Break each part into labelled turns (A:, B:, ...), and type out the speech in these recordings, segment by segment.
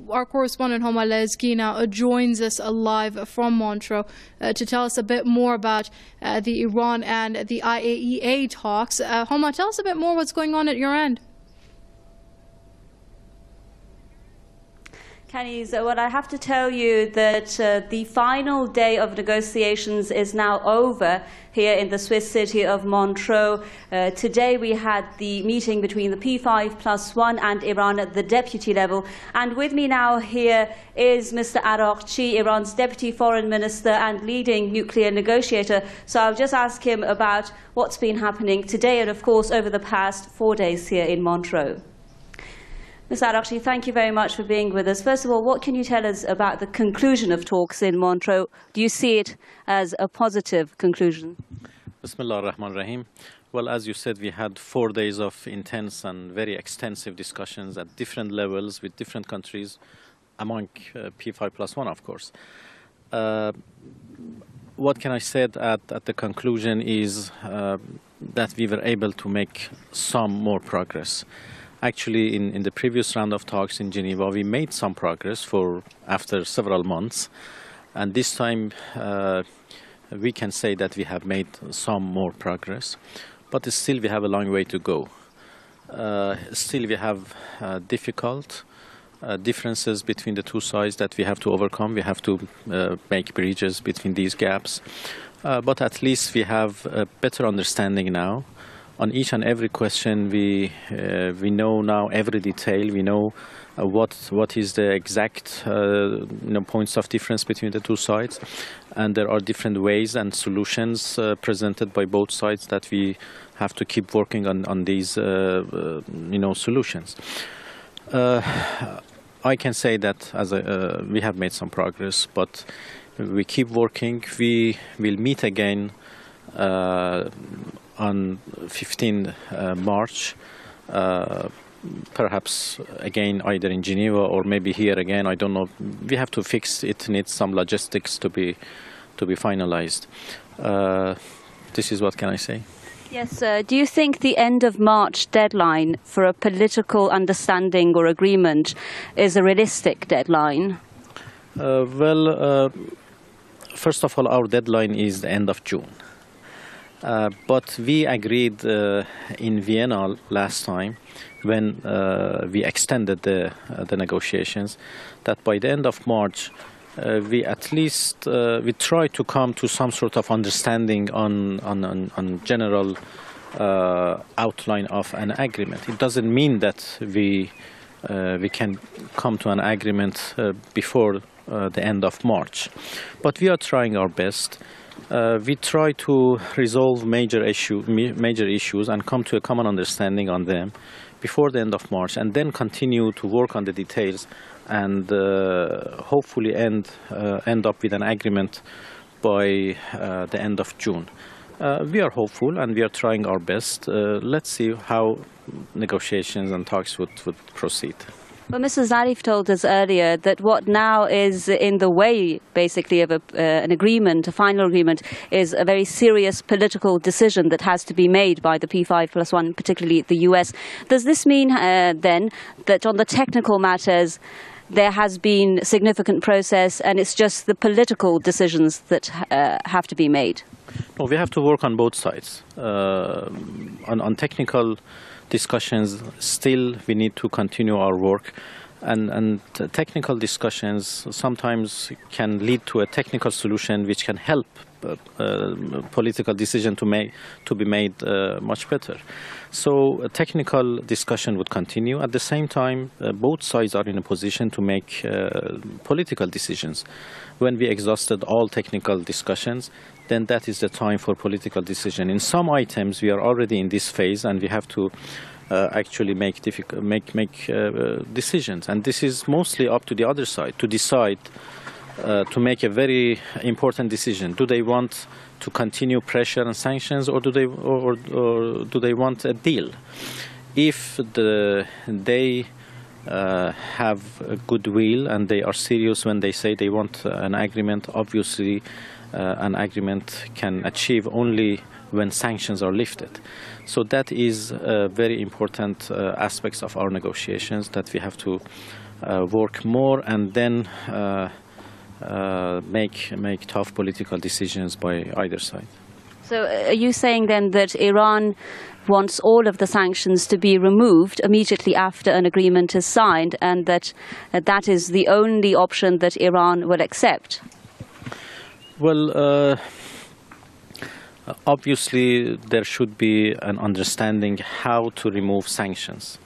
A: our correspondent Homa Lezgi now joins us live from Montreux to tell us a bit more about the Iran and the IAEA talks. Homa, tell us a bit more what's going on at your end.
B: Kenny, so what I have to tell you that the final day of negotiations is now over here in the Swiss city of Montreux. Today we had the meeting between the P5+1 and Iran at the deputy level. And with me now here is Mr. Araqchi, Iran's deputy foreign minister and leading nuclear negotiator. So I'll just ask him about what's been happening today and, of course, over the past 4 days here in Montreux. Ms. Araqchi, thank you very much for being with us. First of all, what can you tell us about the conclusion of talks in Montreux? Do you see it as a positive conclusion?
C: Bismillah ar-Rahman ar-Rahim. Well, as you said, we had 4 days of intense and very extensive discussions at different levels with different countries, among P5+1, of course. What can I say at the conclusion is that we were able to make some more progress. Actually, in the previous round of talks in Geneva, we made some progress after several months. And this time, we can say that we have made some more progress. But still, we have a long way to go. Still, we have difficult differences between the two sides that we have to overcome. We have to make bridges between these gaps. But at least we have a better understanding now. On each and every question, we know now every detail. We know what is the exact points of difference between the two sides, and there are different ways and solutions presented by both sides that we have to keep working on these solutions. I can say that we have made some progress, but we keep working. We will meet again on 15 March, perhaps again either in Geneva or maybe here again. I don't know. We have to fix it. Needs some logistics to be finalized. This is what can I say.
B: Yes. Do you think the end of March deadline for a political understanding or agreement is a realistic deadline?
C: First of all, our deadline is the end of June. But we agreed in Vienna last time when we extended the negotiations that by the end of March we at least we try to come to some sort of understanding on general outline of an agreement. It doesn't mean that we can come to an agreement before the end of March, but we are trying our best. We try to resolve major issues and come to a common understanding on them before the end of March, and then continue to work on the details and hopefully end up with an agreement by the end of June. We are hopeful and we are trying our best. Let's see how negotiations and talks would proceed.
B: Well, Mr. Zarif told us earlier that what now is in the way, basically, of an agreement, a final agreement, is a very serious political decision that has to be made by the P5+1, particularly the US. Does this mean, then, that on the technical matters, there has been significant process and it's just the political decisions that have to be made?
C: No, we have to work on both sides. On technical discussions, still we need to continue our work, and technical discussions sometimes can lead to a technical solution which can help political decision to be made much better. So a technical discussion would continue. At the same time, both sides are in a position to make political decisions. When we exhausted all technical discussions, then that is the time for political decision. In some items, we are already in this phase, and we have to actually make decisions. And this is mostly up to the other side to decide to make a very important decision. Do they want to continue pressure and sanctions, or do they want a deal? If they have a goodwill and they are serious when they say they want an agreement, obviously an agreement can achieve only when sanctions are lifted. So that is very important aspects of our negotiations that we have to work more and then make tough political decisions by either side.
B: So are you saying then that Iran wants all of the sanctions to be removed immediately after an agreement is signed, and that that is the only option that Iran will accept?
C: Well, obviously there should be an understanding how to remove sanctions.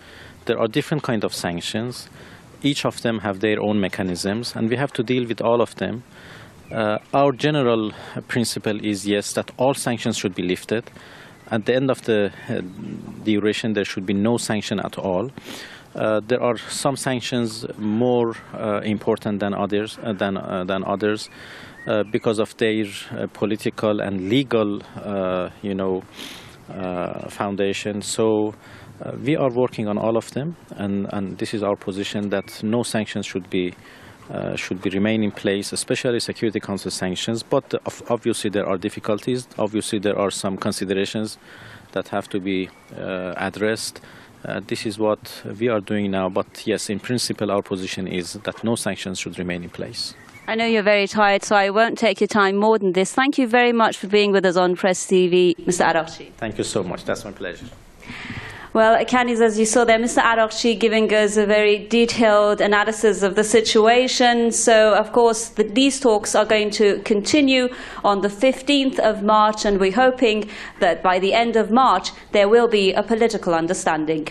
C: There are different kinds of sanctions. Each of them have their own mechanisms, and we have to deal with all of them. Our general principle is, yes, that all sanctions should be lifted. At the end of the duration, there should be no sanction at all. There are some sanctions more important than others, because of their political and legal, foundation. So we are working on all of them, and this is our position that no sanctions should remain in place, especially Security Council sanctions. But obviously there are difficulties. Obviously there are some considerations that have to be addressed. This is what we are doing now. But yes, in principle, our position is that no sanctions should remain in place.
B: I know you're very tired, so I won't take your time more than this. Thank you very much for being with us on Press TV, Mr. Araqchi.
C: Thank you so much. That's my pleasure.
B: Well, Canis, as you saw there, Mr. Araqchi giving us a very detailed analysis of the situation. So, of course, these talks are going to continue on the 15th of March, and we're hoping that by the end of March there will be a political understanding.